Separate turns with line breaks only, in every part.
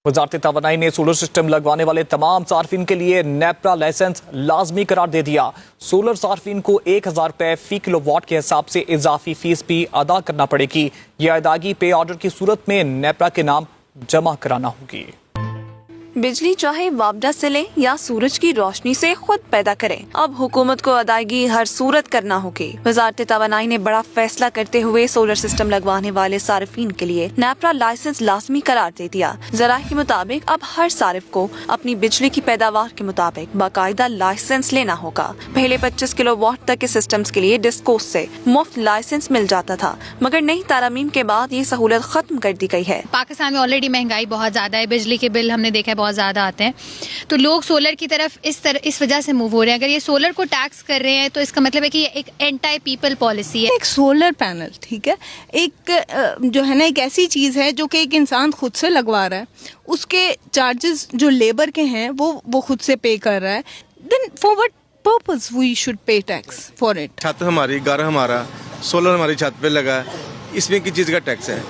वजारत तवानाई ने solar system लगवाने वाले तमाम सार्फिन के लिए नेपरा लाइसेंस लाजमी करार दे दिया। सोलर सार्फिन को 1000 रुपए फी किलोवाट के हिसाब से इजाफी फीस भी अदा करना पड़ेगी। यह अदायगी पे ऑर्डर की सूरत में नेपरा के नाम जमा कराना होगी।
बिजली चाहे वापडा से लें या सूरज की रोशनी से खुद पैदा करें, अब हुकूमत को अदायगी हर सूरत करना होगी। वजारत तवानाई ने बड़ा फैसला करते हुए सोलर सिस्टम लगवाने वाले सार्फिन के लिए नेपरा लाइसेंस लाजमी करार दे दिया। ज़राए के मुताबिक अब हर सारिफ को अपनी बिजली की पैदावार के मुताबिक बाकायदा लाइसेंस लेना होगा। पहले 25 किलोवाट तक के सिस्टम्स के लिए डिस्कोस से मुफ्त लाइसेंस मिल जाता था, मगर नई तारामीम के बाद ये सहूलत खत्म कर दी गई है।
पाकिस्तान में ऑलरेडी महंगाई बहुत ज्यादा है, बिजली के बिल हमने देखा बहुत ज्यादा आते हैं, तो लोग सोलर की तरफ इस वजह से मूव हो रहे हैं। अगर ये सोलर को टैक्स कर रहे हैं तो इसका मतलब है कि ये एक एंटी पीपल पॉलिसी है।
एक सोलर पैनल, ठीक है, एक जो है ना, एक ऐसी चीज है जो कि एक इंसान खुद से लगवा रहा है, उसके चार्जेस जो लेबर के हैं वो खुद से पे कर रहा है। Then for what purpose we should pay tax for it?
छत हमारी, घर हमारा, सोलर हमारी छत पे लगा है, इसमें किस चीज़ का टैक्स है?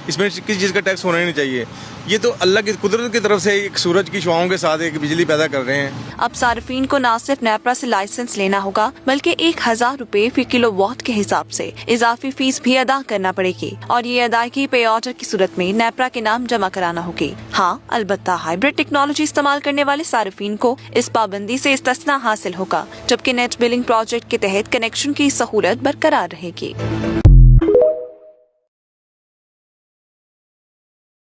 इसमें किसी चीज़ का टैक्स होना ही नहीं चाहिए। ये तो अल्लाह की कुदरत की तरफ से एक सूरज की शुआओं के साथ एक बिजली पैदा कर रहे हैं।
अब सार्फिन को न सिर्फ नेपरा से लाइसेंस लेना होगा, बल्कि 1000 रुपए फी किलोवाट के हिसाब से इजाफी फीस भी अदा करना पड़ेगी और ये अदायगी पे ऑर्डर की सूरत में नेपरा के नाम जमा कराना होगी। हाँ, अलबत्ता हाइब्रिड टेक्नोलॉजी इस्तेमाल करने वाले सार्फिन को इस पाबंदी से इस्तिस्ना हासिल होगा, जबकि नेट बिलिंग प्रोजेक्ट के तहत कनेक्शन की सहूलत बरकरार रहेगी।